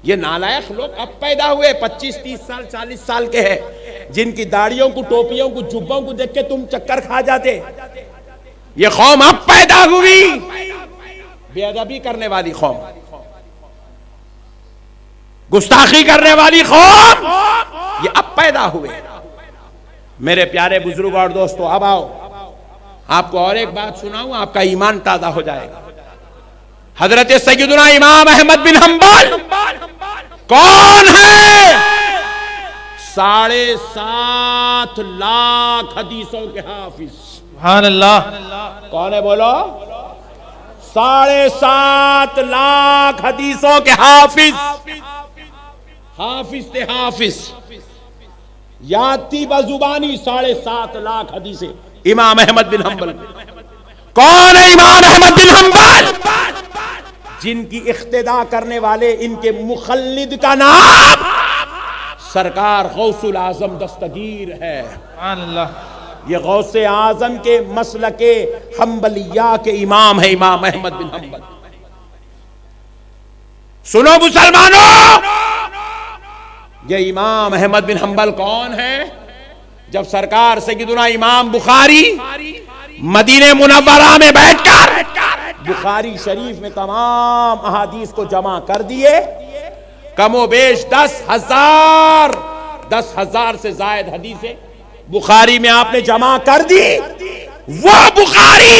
یہ نالائق لوگ اب پیدا ہوئے 25-30 سال 40 سال کے ہیں، جن کی داڑھیوں کو، ٹوپیوں کو، جبوں کو دیکھ کے تم چکر کھا جاتے۔ یہ قوم اب پیدا ہوئی، بے ادبی کرنے والی قوم، گستاخی کرنے والی قوم، یہ اب پیدا ہوئے۔ میرے پیارے بزرگ اور دوستو، اب آؤ آپ کو اور ایک بات سناؤں، آپ کا ایمان تازہ ہو جائے گا۔ حضرت سیدنا امام احمد بن حنبل کون ہے؟ 7.5 لاکھ حدیثوں کے حافظ۔ سبحان اللہ۔ کون ہے بولو؟ 7.5 لاکھ حدیثوں کے حافظ۔ حافظ تھے، حافظ، یاد تھی بزبانی 7.5 لاکھ حدیثیں امام احمد بن حنبل۔ کون ہے امام احمد بن حنبل؟ جن کی اقتداء کرنے والے ان کے مخلد کا نام سرکار غوث العظم دستگیر ہے۔ سبحان اللہ۔ یہ غوث اعظم کے مسلک حنبلیہ کے امام ہے امام احمد بن حنبل۔ سنو مسلمانوں، یہ امام احمد بن حنبل کون ہے؟ جب سرکار سیدنا امام بخاری مدینہ منورہ میں بیٹھ کر بخاری شریف میں تمام احادیث کو جمع کر دیے، کم و بیش 10,000 سے زائد حدیثیں بخاری میں آپ نے جمع کر دی۔ وہ بخاری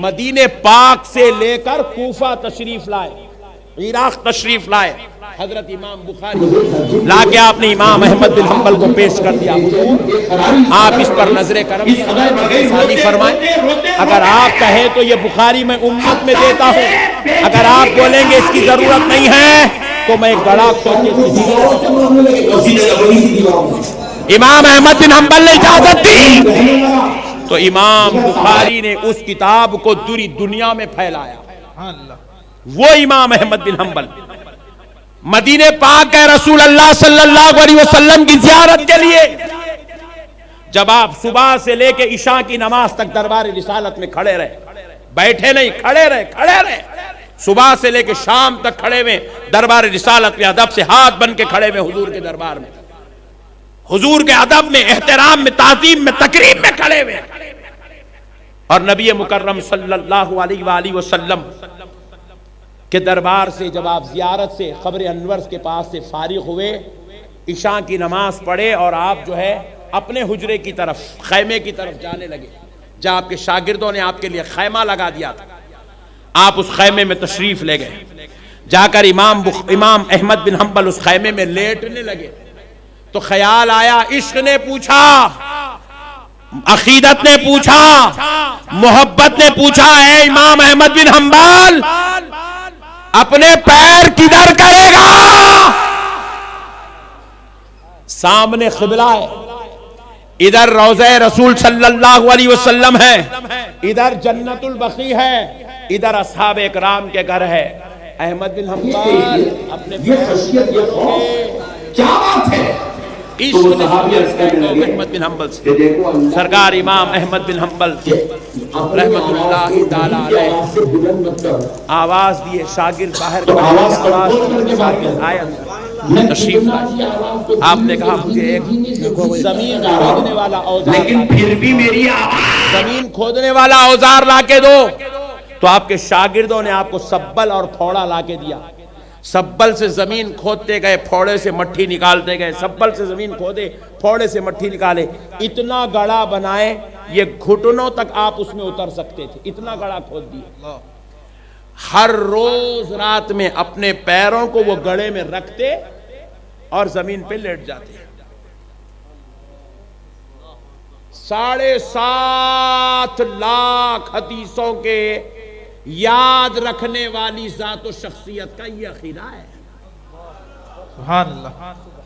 مدینہ پاک سے لے کر کوفہ تشریف لائے، عراق تشریف لائے، حضرت امام بخاری لا کے آپ نے امام احمد بن حنبل کو پیش کر دیا۔ آپ اس پر نظر کرم ثانی فرمائیں۔ اگر آپ کہیں تو یہ بخاری میں امت میں دیتا ہوں، اگر آپ بولیں گے اس کی ضرورت نہیں ہے تو میں گڑا کھول کے امام احمد بن حنبل نے اجازت دی تو امام بخاری نے اس کتاب کو دوری دنیا میں پھیلایا۔ وہ امام احمد بن حنبل مدینہ پاک ہے رسول اللہ صلی اللہ علیہ وسلم کی زیارت کے لیے۔ جب آپ صبح سے لے کے عشاء کی نماز تک دربار رسالت میں کھڑے رہے، بیٹھے نہیں، کھڑے رہے، صبح سے لے کے شام تک کھڑے ہوئے دربار رسالت میں، ادب سے ہاتھ بن کے کھڑے ہوئے حضور کے دربار میں، حضور کے ادب میں، احترام میں، تعظیم میں، تکریم میں کھڑے ہوئے۔ اور نبی مکرم صلی اللہ علیہ وآلہ وسلم کہ دربار سے جب آپ زیارت سے قبر انور کے پاس سے فارغ ہوئے، عشاء کی نماز پڑھے اور آپ جو ہے اپنے حجرے کی طرف، خیمے کی طرف جانے لگے، جہاں آپ کے شاگردوں نے آپ کے لیے خیمہ لگا دیا تھا، آپ اس خیمے میں تشریف لے گئے۔ جا کر امام احمد بن حنبل اس خیمے میں لیٹنے لگے تو خیال آیا، عشق نے پوچھا، عقیدت نے پوچھا، محبت نے پوچھا، اے امام احمد بن حنبل اپنے پیر کدھر کرے گا؟ سامنے قبلہ ہے، ادھر روضہ رسول صلی اللہ علیہ وسلم ہے، ادھر جنت البقیع ہے، ادھر اصحاب اکرام کے گھر ہے۔ احمد بن حنبل اپنے کیا بات ہے؟ احمد بن حنبل سے سرکار امام احمد بن حنبل رحمت اللہ تعالی علیہ آواز دیے، شاگرد باہر تشریف لائے۔ آپ نے کہا مجھے ایک زمین کھودنے والا اوزار، لیکن پھر بھی میری آواز، زمین کھودنے والا اوزار لا کے دو۔ تو آپ کے شاگردوں نے آپ کو سبل اور پھوڑا لا کے دیا۔ سبل سے زمین کھودتے گئے، پھوڑے سے مٹھی نکالتے گئے، سبل سے زمین کھودے، پھوڑے سے مٹھی نکالے، اتنا گڑا بنائے یہ گھٹنوں تک آپ اس میں اتر سکتے تھے، اتنا گڑا کھود دیا۔ ہر روز رات میں اپنے پیروں کو وہ گڑے میں رکھتے اور زمین پہ لیٹ جاتے۔ 7.5 لاکھ حدیثوں کے یاد رکھنے والی ذات و شخصیت کا یہ عقیدہ ہے۔ سبحان اللہ۔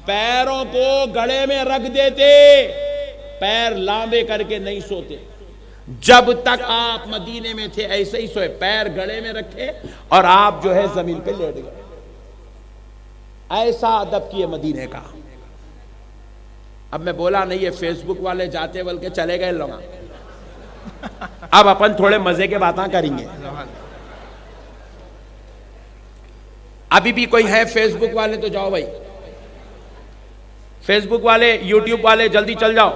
پیروں کو گڑے میں رکھ دیتے، پیر لامبے کر کے نہیں سوتے، جب تک آپ مدینے میں تھے ایسے ہی سوئے، پیر گڑے میں رکھے اور آپ جو ہے زمین پہ لیٹ گئے۔ ایسا ادب کیے مدینے کا۔ اب میں بولا نہیں، یہ فیس بک والے جاتے بلکہ چلے گئے لوگ، اب اپن تھوڑے مزے کے باتاں کریں گے۔ ابھی بھی کوئی ہے فیس بک والے تو جاؤ بھائی، فیس بک والے، یوٹیوب والے جلدی چل جاؤ.